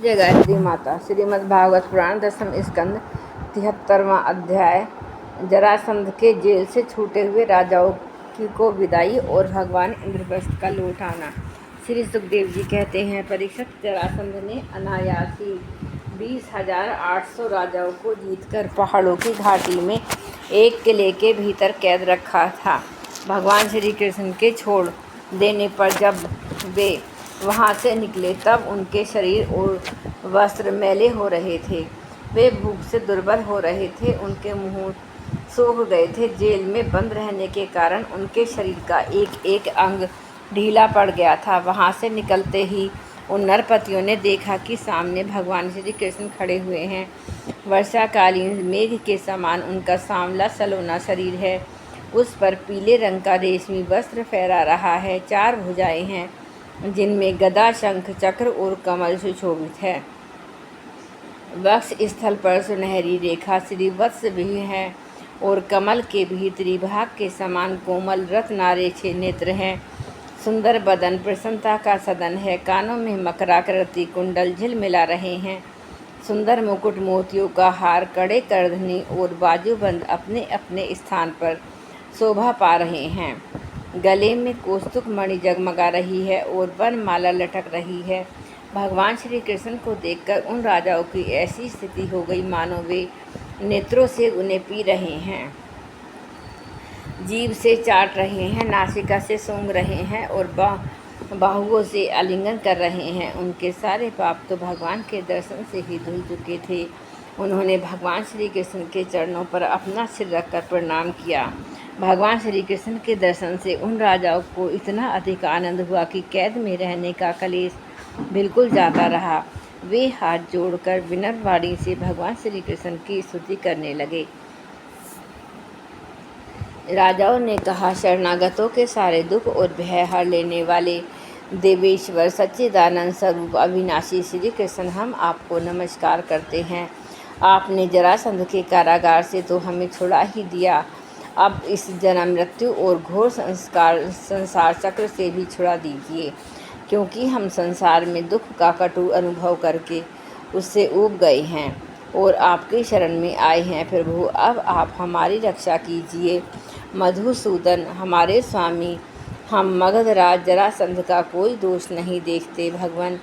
जय गायत्री माता। श्रीमद् भागवत पुराण दशम स्कंद 73वां अध्याय। जरासंध के जेल से छूटे हुए राजाओं को विदाई और भगवान इंद्रप्रस्थ का लौट आना। श्री सुखदेव जी कहते हैं, परीक्षित, जरासंध ने अनायासी 20,800 राजाओं को जीतकर पहाड़ों की घाटी में एक किले के भीतर कैद रखा था। भगवान श्री कृष्ण के छोड़ देने पर जब वे वहाँ से निकले तब उनके शरीर और वस्त्र मैले हो रहे थे। वे भूख से दुर्बल हो रहे थे, उनके मुंह सूख गए थे। जेल में बंद रहने के कारण उनके शरीर का एक एक अंग ढीला पड़ गया था। वहाँ से निकलते ही उन नरपतियों ने देखा कि सामने भगवान श्री कृष्ण खड़े हुए हैं। वर्षाकालीन मेघ के समान उनका सांवला सलोना शरीर है, उस पर पीले रंग का रेशमी वस्त्र फहरा रहा है। 4 भुजाएं हैं जिनमें गदा, शंख, चक्र और कमल सुशोभित है। वक्ष स्थल पर सुनहरी रेखा श्रीवत्स भी है और कमल के भीतरी भाग के समान कोमल रत्नारेछे नेत्र हैं। सुंदर बदन प्रसन्नता का सदन है। कानों में मकराकृति कुंडल झिलमिला रहे हैं। सुंदर मुकुट, मोतियों का हार, कड़े करधनी और बाजूबंद अपने अपने स्थान पर शोभा पा रहे हैं। गले में कौस्तुभ मणि जगमगा रही है और वनमाला लटक रही है। भगवान श्री कृष्ण को देखकर उन राजाओं की ऐसी स्थिति हो गई मानो वे नेत्रों से उन्हें पी रहे हैं, जीभ से चाट रहे हैं, नासिका से सूंघ रहे हैं और बाहुओं से आलिंगन कर रहे हैं। उनके सारे पाप तो भगवान के दर्शन से ही धुल चुके थे। उन्होंने भगवान श्री कृष्ण के चरणों पर अपना सिर रखकर प्रणाम किया। भगवान श्री कृष्ण के दर्शन से उन राजाओं को इतना अधिक आनंद हुआ कि कैद में रहने का कलेश बिल्कुल जाता रहा। वे हाथ जोड़कर विनम्र वाणी से भगवान श्री कृष्ण की स्तुति करने लगे। राजाओं ने कहा, शरणागतों के सारे दुख और भय हर लेने वाले देवेश्वर सच्चिदानंद स्वरूप अविनाशी श्री कृष्ण, हम आपको नमस्कार करते हैं। आपने जरासंध के कारागार से तो हमें छुड़ा ही दिया, अब इस जन्म, मृत्यु और घोर संसार चक्र से भी छुड़ा दीजिए, क्योंकि हम संसार में दुख का कटु अनुभव करके उससे ऊब गए हैं और आपकी शरण में आए हैं। प्रभु, अब आप हमारी रक्षा कीजिए। मधुसूदन, हमारे स्वामी, हम मगधराज जरासंध का कोई दोष नहीं देखते। भगवान,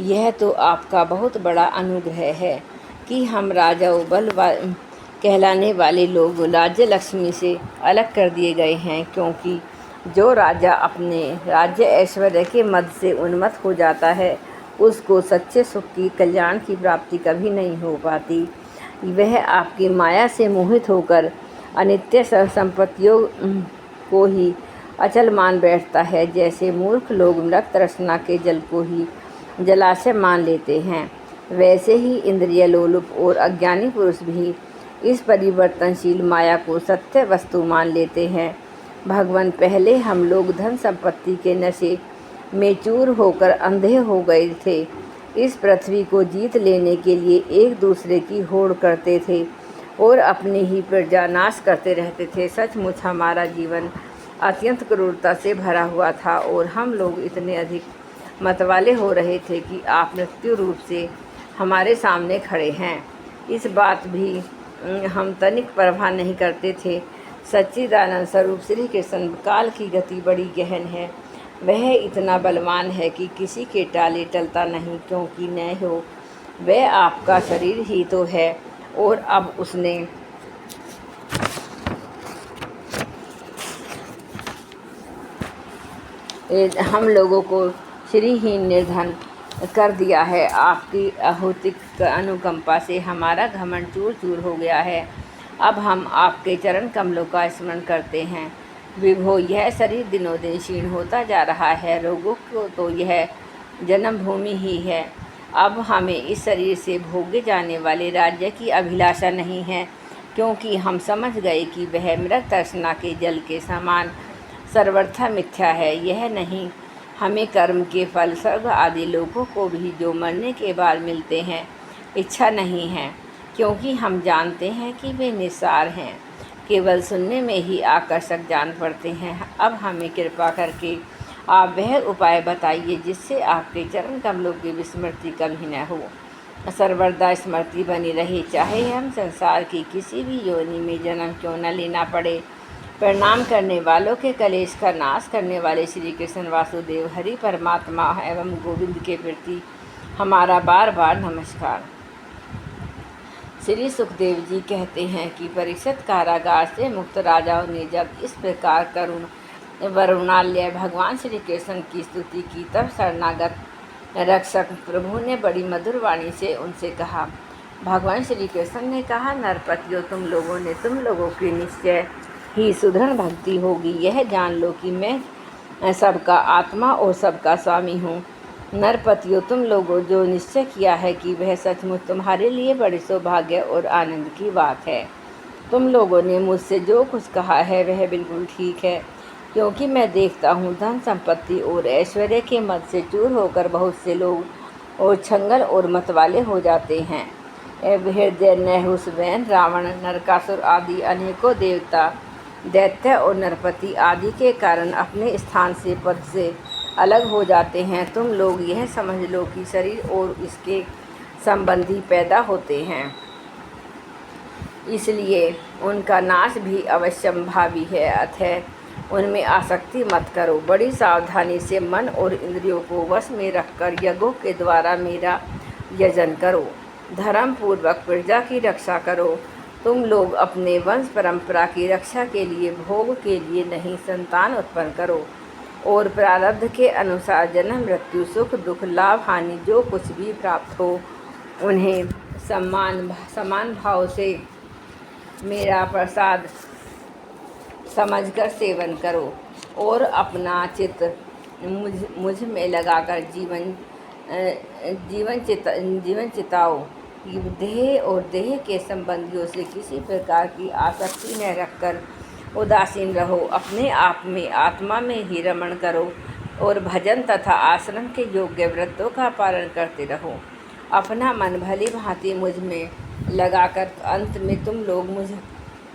यह तो आपका बहुत बड़ा अनुग्रह है कि हम राजाओं बल कहलाने वाले लोग राज्य लक्ष्मी से अलग कर दिए गए हैं, क्योंकि जो राजा अपने राज्य ऐश्वर्य के मद से उन्मत्त हो जाता है उसको सच्चे सुख की, कल्याण की प्राप्ति कभी नहीं हो पाती। वह आपकी माया से मोहित होकर अनित्य संपत्तियों को ही अचल मान बैठता है। जैसे मूर्ख लोग मृग तृष्णा के जल को ही जलाशय मान लेते हैं, वैसे ही इंद्रिय लोलुप और अज्ञानी पुरुष भी इस परिवर्तनशील माया को सत्य वस्तु मान लेते हैं। भगवान, पहले हम लोग धन संपत्ति के नशे में चूर होकर अंधे हो गए थे। इस पृथ्वी को जीत लेने के लिए एक दूसरे की होड़ करते थे और अपने ही प्रजा नाश करते रहते थे। सचमुच हमारा जीवन अत्यंत क्रूरता से भरा हुआ था और हम लोग इतने अधिक मतवाले हो रहे थे कि आप मृत्यु रूप से हमारे सामने खड़े हैं, इस बात भी हम तनिक परवाह नहीं करते थे। सच्चिदानंद स्वरूप श्री कृष्ण, काल की गति बड़ी गहन है। वह इतना बलवान है कि किसी के टाले टलता नहीं, क्योंकि न हो वह आपका शरीर ही तो है और अब उसने हम लोगों को श्रीहीन निर्धन कर दिया है। आपकी अहोतिक अनुकंपा से हमारा घमंड चूर चूर हो गया है। अब हम आपके चरण कमलों का स्मरण करते हैं। विभो, यह शरीर दिनों दिन क्षीण होता जा रहा है। रोगों को तो यह जन्मभूमि ही है। अब हमें इस शरीर से भोगे जाने वाले राज्य की अभिलाषा नहीं है, क्योंकि हम समझ गए कि वह मृग तृष्णा के जल के समान सर्वथा मिथ्या है। यह नहीं, हमें कर्म के फल, स्वर्ग आदि लोगों को भी जो मरने के बाद मिलते हैं, इच्छा नहीं है, क्योंकि हम जानते हैं कि वे निस्सार हैं, केवल सुनने में ही आकर्षक जान पड़ते हैं। अब हमें कृपा करके आप वह उपाय बताइए जिससे आपके चरण कमलों की विस्मृति कभी न हो, सर्वदा स्मृति बनी रहे, चाहे हम संसार की किसी भी योनि में जन्म क्यों न लेना पड़े। प्रणाम करने वालों के कलेश का नाश करने वाले श्री कृष्ण वासुदेव हरि परमात्मा एवं गोविंद के प्रति हमारा बार बार नमस्कार। श्री सुखदेव जी कहते हैं कि परीक्षित कारागार से मुक्त राजाओं ने जब इस प्रकार करुण वरुणालय भगवान श्री कृष्ण की स्तुति की, तब शरणागत रक्षक प्रभु ने बड़ी मधुर वाणी से उनसे कहा। भगवान श्री कृष्ण ने कहा, नरपतियों, तुम लोगों की निश्चय ही सुदृढ़ भक्ति होगी। यह जान लो कि मैं सबका आत्मा और सबका स्वामी हूँ। नरपतियों, तुम लोगों जो निश्चय किया है कि वह सचमुच तुम्हारे लिए बड़े सौभाग्य और आनंद की बात है। तुम लोगों ने मुझसे जो कुछ कहा है वह बिल्कुल ठीक है, क्योंकि मैं देखता हूँ धन संपत्ति और ऐश्वर्य के मद से चूर होकर बहुत से लोग और छंगल और मतवाले हो जाते हैं। हृदय, नहुष, वैन, रावण, नरकासुर आदि अनेकों देवता, दैत्य और नरपति आदि के कारण अपने स्थान से, पद से अलग हो जाते हैं। तुम लोग यह समझ लो कि शरीर और इसके संबंधी पैदा होते हैं, इसलिए उनका नाश भी अवश्यंभावी है। अतः उनमें आसक्ति मत करो। बड़ी सावधानी से मन और इंद्रियों को वश में रखकर यज्ञों के द्वारा मेरा यजन करो। धर्म पूर्वक प्रजा की रक्षा करो। तुम लोग अपने वंश परंपरा की रक्षा के लिए, भोग के लिए नहीं, संतान उत्पन्न करो और प्रारब्ध के अनुसार जन्म, मृत्यु, सुख, दुख, लाभ, हानि जो कुछ भी प्राप्त हो उन्हें समान भाव से मेरा प्रसाद समझकर सेवन करो और अपना चित्त मुझ में लगाकर जीवन चिताओ। देह और देह के संबंधियों से किसी प्रकार की आसक्ति न रखकर उदासीन रहो। अपने आप में, आत्मा में ही रमण करो और भजन तथा आश्रम के योग्य व्रतों का पालन करते रहो। अपना मन भली भांति मुझ में लगाकर अंत में तुम लोग मुझ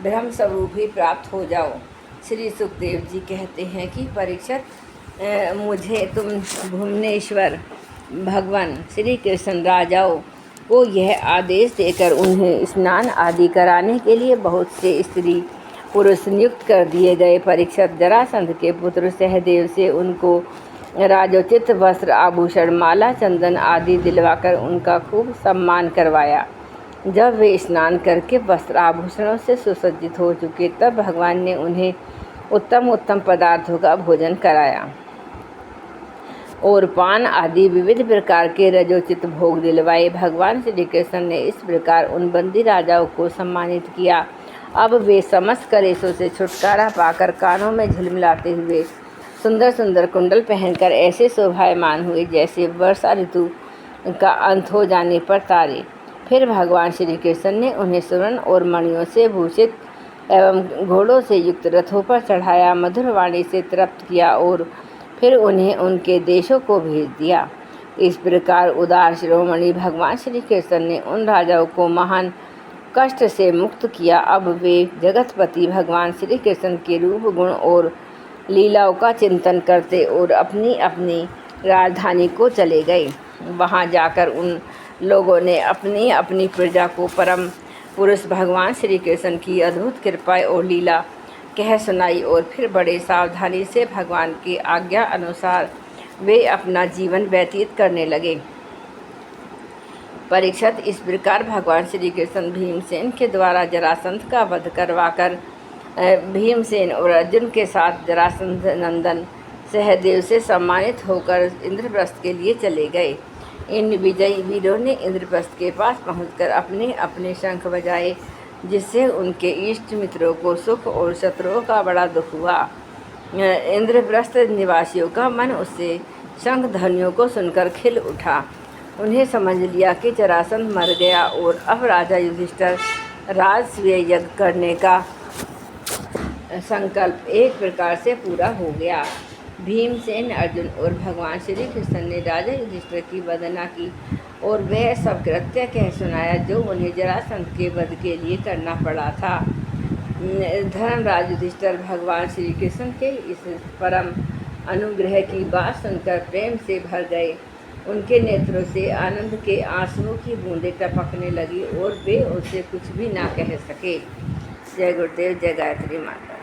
ब्रह्म स्वरूप ही प्राप्त हो जाओ। श्री सुखदेव जी कहते हैं कि परीक्षित, मुझे तुम भुवनेश्वर भगवान श्री कृष्ण राजाओं को यह आदेश देकर उन्हें स्नान आदि कराने के लिए बहुत से स्त्री पुरुष नियुक्त कर दिए गए। परीक्षित, जरासंध के पुत्र सहदेव से उनको राजोचित वस्त्र, आभूषण, माला, चंदन आदि दिलवाकर उनका खूब सम्मान करवाया। जब वे स्नान करके वस्त्र आभूषणों से सुसज्जित हो चुके, तब भगवान ने उन्हें उत्तम उत्तम पदार्थों का भोजन कराया और पान आदि विविध प्रकार के रजोचित भोग दिलवाए। भगवान श्री कृष्ण ने इस प्रकार उन बंदी राजाओं को सम्मानित किया। अब वे समस्त कलेशों से छुटकारा पाकर कानों में झिलमिलाते हुए सुंदर सुंदर कुंडल पहनकर ऐसे शोभायमान हुए जैसे वर्षा ऋतु का अंत हो जाने पर तारे। फिर भगवान श्री कृष्ण ने उन्हें स्वर्ण और मणियों से भूषित एवं घोड़ों से युक्त रथों पर चढ़ाया, मधुर वाणी से तृप्त किया और फिर उन्हें उनके देशों को भेज दिया। इस प्रकार उदार शिरोमणि भगवान श्री कृष्ण ने उन राजाओं को महान कष्ट से मुक्त किया। अब वे जगतपति भगवान श्री कृष्ण के रूप, गुण और लीलाओं का चिंतन करते और अपनी अपनी राजधानी को चले गए। वहां जाकर उन लोगों ने अपनी अपनी प्रजा को परम पुरुष भगवान श्री कृष्ण की अद्भुत कृपा और लीला कह सुनाई और फिर बड़े सावधानी से भगवान की आज्ञा अनुसार वे अपना जीवन व्यतीत करने लगे। परीक्षित, इस प्रकार भगवान श्री कृष्ण भीमसेन के द्वारा जरासंध का वध करवाकर भीमसेन और अर्जुन के साथ जरासंध नंदन सहदेव से सम्मानित होकर इंद्रप्रस्थ के लिए चले गए। इन विजयी वीरों ने इंद्रप्रस्थ के पास पहुंचकर अपने अपने शंख बजाए, जिससे उनके इष्ट मित्रों को सुख और शत्रुओं का बड़ा दुख हुआ। इंद्रप्रस्थ निवासियों का मन उससे शंख ध्वनियों को सुनकर खिल उठा। उन्हें समझ लिया कि जरासंध मर गया और अब राजा युधिष्ठिर राजसूय यज्ञ करने का संकल्प एक प्रकार से पूरा हो गया। भीमसेन, अर्जुन और भगवान श्री कृष्ण ने राजा युधिष्ठिर की वंदना की और वह सब कृत्य कह सुनाया जो उन्हें जरासंध के वध के लिए करना पड़ा था। धर्मराज युधिष्ठिर भगवान श्री कृष्ण के इस परम अनुग्रह की बात सुनकर प्रेम से भर गए। उनके नेत्रों से आनंद के आंसुओं की बूंदें टपकने लगी और वे उससे कुछ भी ना कह सके। जय गुरुदेव, जय गायत्री माता।